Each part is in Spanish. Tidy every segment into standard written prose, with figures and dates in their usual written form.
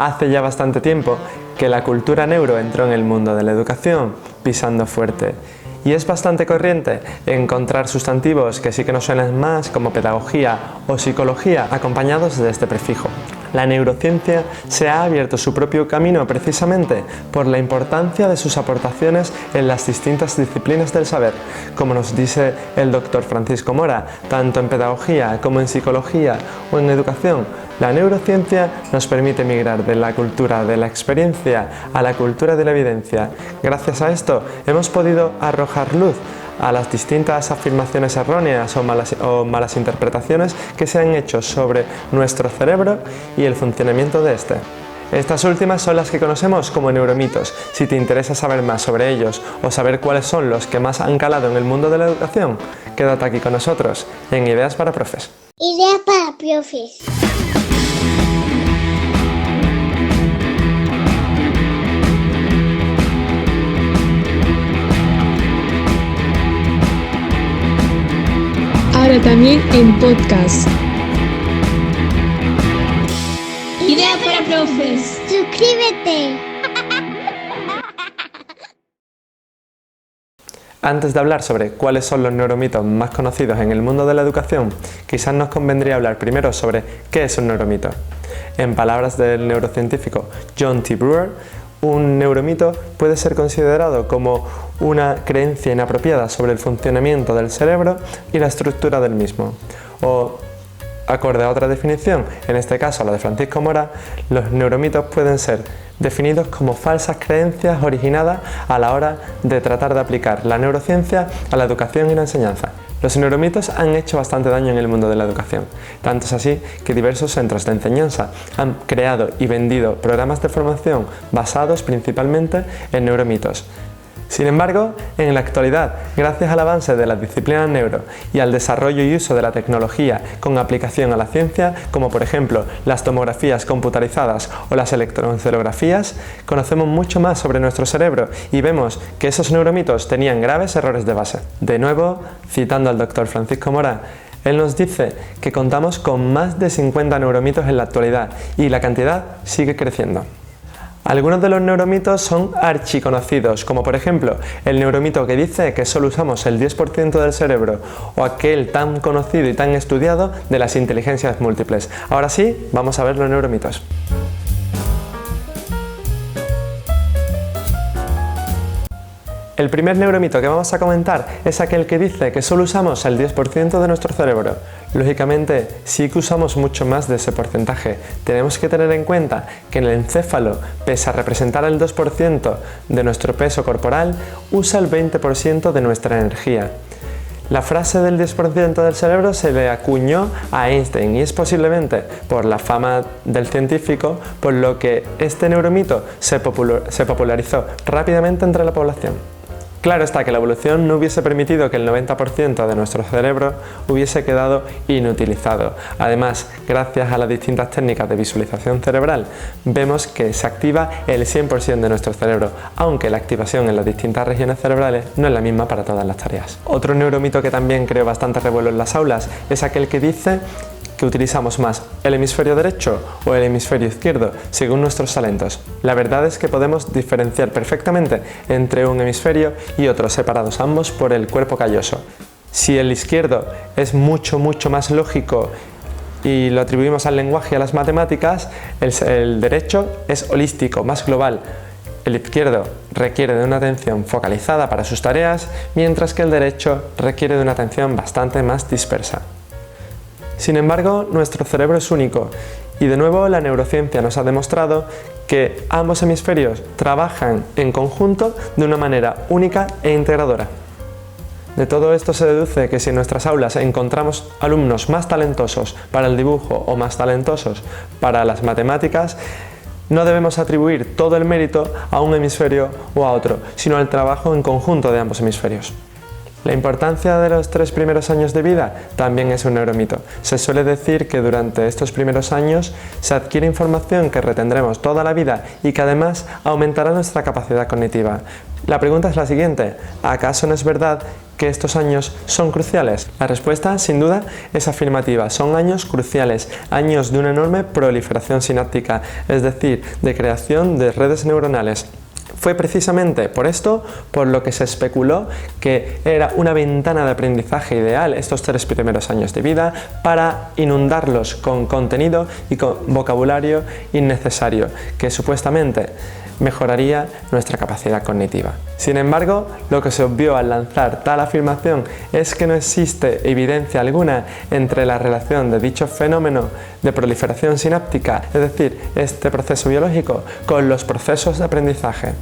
Hace ya bastante tiempo que la cultura neuro entró en el mundo de la educación pisando fuerte. Y es bastante corriente encontrar sustantivos que sí que nos suenan más, como pedagogía o psicología, acompañados de este prefijo. La neurociencia se ha abierto su propio camino precisamente por la importancia de sus aportaciones en las distintas disciplinas del saber. Como nos dice el doctor Francisco Mora, tanto en pedagogía como en psicología o en educación, la neurociencia nos permite migrar de la cultura de la experiencia a la cultura de la evidencia. Gracias a esto hemos podido arrojar luz a las distintas afirmaciones erróneas o malas interpretaciones que se han hecho sobre nuestro cerebro y el funcionamiento de este. Estas últimas son las que conocemos como neuromitos. Si te interesa saber más sobre ellos o saber cuáles son los que más han calado en el mundo de la educación, quédate aquí con nosotros en Ideas para Profes. Ideas para Profes. Ahora también en podcast. Ideas para Profes. Suscríbete. Antes de hablar sobre cuáles son los neuromitos más conocidos en el mundo de la educación, quizás nos convendría hablar primero sobre qué es un neuromito. En palabras del neurocientífico John T. Brewer, un neuromito puede ser considerado como una creencia inapropiada sobre el funcionamiento del cerebro y la estructura del mismo. O, acorde a otra definición, en este caso la de Francisco Mora, los neuromitos pueden ser definidos como falsas creencias originadas a la hora de tratar de aplicar la neurociencia a la educación y la enseñanza. Los neuromitos han hecho bastante daño en el mundo de la educación, tanto es así que diversos centros de enseñanza han creado y vendido programas de formación basados principalmente en neuromitos. Sin embargo, en la actualidad, gracias al avance de las disciplinas neuro y al desarrollo y uso de la tecnología con aplicación a la ciencia, como por ejemplo las tomografías computarizadas o las electroencefalografías, conocemos mucho más sobre nuestro cerebro y vemos que esos neuromitos tenían graves errores de base. De nuevo, citando al doctor Francisco Mora, él nos dice que contamos con más de 50 neuromitos en la actualidad y la cantidad sigue creciendo. Algunos de los neuromitos son archiconocidos, como por ejemplo el neuromito que dice que solo usamos el 10% del cerebro, o aquel tan conocido y tan estudiado de las inteligencias múltiples. Ahora sí, vamos a ver los neuromitos. El primer neuromito que vamos a comentar es aquel que dice que solo usamos el 10% de nuestro cerebro. Lógicamente, sí que usamos mucho más de ese porcentaje. Tenemos que tener en cuenta que el encéfalo, pese a representar el 2% de nuestro peso corporal, usa el 20% de nuestra energía. La frase del 10% del cerebro se le acuñó a Einstein y es posiblemente por la fama del científico por lo que este neuromito se popularizó rápidamente entre la población. Claro está que la evolución no hubiese permitido que el 90% de nuestro cerebro hubiese quedado inutilizado. Además, gracias a las distintas técnicas de visualización cerebral, vemos que se activa el 100% de nuestro cerebro, aunque la activación en las distintas regiones cerebrales no es la misma para todas las tareas. Otro neuromito que también creó bastante revuelo en las aulas es aquel que dice que utilizamos más el hemisferio derecho o el hemisferio izquierdo según nuestros talentos. La verdad es que podemos diferenciar perfectamente entre un hemisferio y otro, separados ambos por el cuerpo calloso. Si el izquierdo es mucho más lógico y lo atribuimos al lenguaje y a las matemáticas, el derecho es holístico, más global. El izquierdo requiere de una atención focalizada para sus tareas, mientras que el derecho requiere de una atención bastante más dispersa. Sin embargo, nuestro cerebro es único y de nuevo la neurociencia nos ha demostrado que ambos hemisferios trabajan en conjunto de una manera única e integradora. De todo esto se deduce que si en nuestras aulas encontramos alumnos más talentosos para el dibujo o más talentosos para las matemáticas, no debemos atribuir todo el mérito a un hemisferio o a otro, sino al trabajo en conjunto de ambos hemisferios. La importancia de los 3 primeros años de vida también es un neuromito. Se suele decir que durante estos primeros años se adquiere información que retendremos toda la vida y que además aumentará nuestra capacidad cognitiva. La pregunta es la siguiente: ¿acaso no es verdad que estos años son cruciales? La respuesta, sin duda, es afirmativa. Son años cruciales, años de una enorme proliferación sináptica, es decir, de creación de redes neuronales. Fue precisamente por esto por lo que se especuló que era una ventana de aprendizaje ideal estos 3 primeros años de vida para inundarlos con contenido y con vocabulario innecesario que supuestamente mejoraría nuestra capacidad cognitiva. Sin embargo, lo que se obvió al lanzar tal afirmación es que no existe evidencia alguna entre la relación de dicho fenómeno de proliferación sináptica, es decir, este proceso biológico, con los procesos de aprendizaje.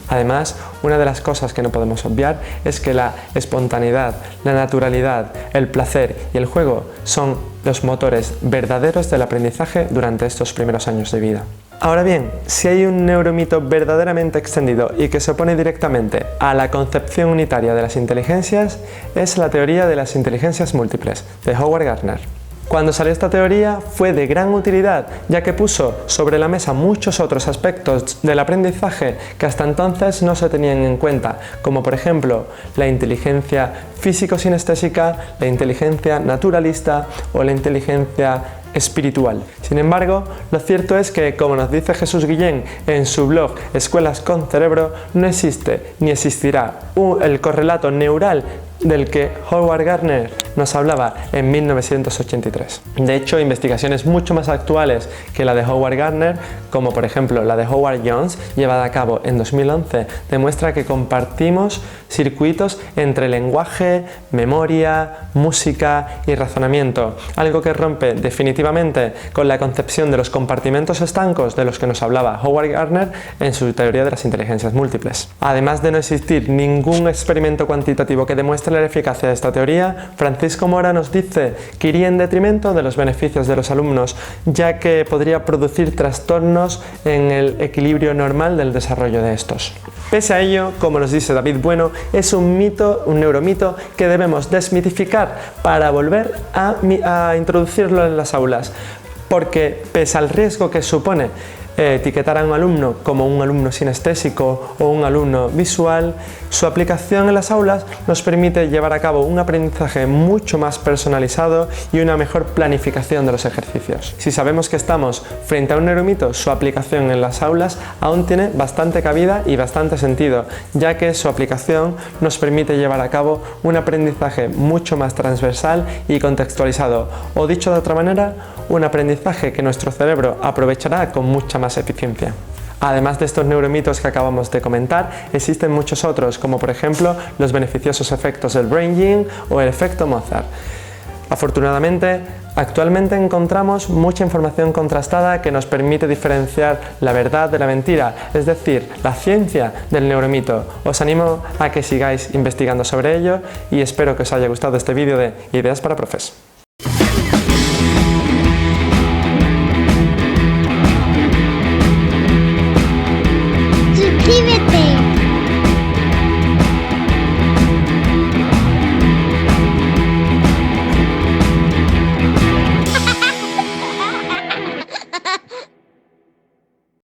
Además, una de las cosas que no podemos obviar es que la espontaneidad, la naturalidad, el placer y el juego son los motores verdaderos del aprendizaje durante estos primeros años de vida. Ahora bien, si hay un neuromito verdaderamente extendido y que se opone directamente a la concepción unitaria de las inteligencias, es la teoría de las inteligencias múltiples, de Howard Gardner. Cuando salió esta teoría fue de gran utilidad, ya que puso sobre la mesa muchos otros aspectos del aprendizaje que hasta entonces no se tenían en cuenta, como por ejemplo la inteligencia físico-sinestésica, la inteligencia naturalista o la inteligencia espiritual. Sin embargo, lo cierto es que, como nos dice Jesús Guillén en su blog Escuelas con Cerebro, no existe ni existirá el correlato neural del que Howard Gardner nos hablaba en 1983. De hecho, investigaciones mucho más actuales que la de Howard Gardner, como por ejemplo la de Howard Jones, llevada a cabo en 2011, demuestra que compartimos circuitos entre lenguaje, memoria, música y razonamiento, algo que rompe definitivamente con la concepción de los compartimentos estancos de los que nos hablaba Howard Gardner en su teoría de las inteligencias múltiples. Además de no existir ningún experimento cuantitativo que demuestre la eficacia de esta teoría, Francisco Mora nos dice que iría en detrimento de los beneficios de los alumnos, ya que podría producir trastornos en el equilibrio normal del desarrollo de estos. Pese a ello, como nos dice David Bueno, es un mito, un neuromito que debemos desmitificar para volver a introducirlo en las aulas, porque pese al riesgo que supone etiquetar a un alumno como un alumno sinestésico o un alumno visual, su aplicación en las aulas nos permite llevar a cabo un aprendizaje mucho más personalizado y una mejor planificación de los ejercicios. Si sabemos que estamos frente a un neuromito, su aplicación en las aulas aún tiene bastante cabida y bastante sentido, ya que su aplicación nos permite llevar a cabo un aprendizaje mucho más transversal y contextualizado, o dicho de otra manera, un aprendizaje que nuestro cerebro aprovechará con mucha más eficiencia. Además de estos neuromitos que acabamos de comentar, existen muchos otros, como por ejemplo los beneficiosos efectos del Brain Gene o el efecto Mozart. Afortunadamente, actualmente encontramos mucha información contrastada que nos permite diferenciar la verdad de la mentira, es decir, la ciencia del neuromito. Os animo a que sigáis investigando sobre ello y espero que os haya gustado este vídeo de Ideas para Profes.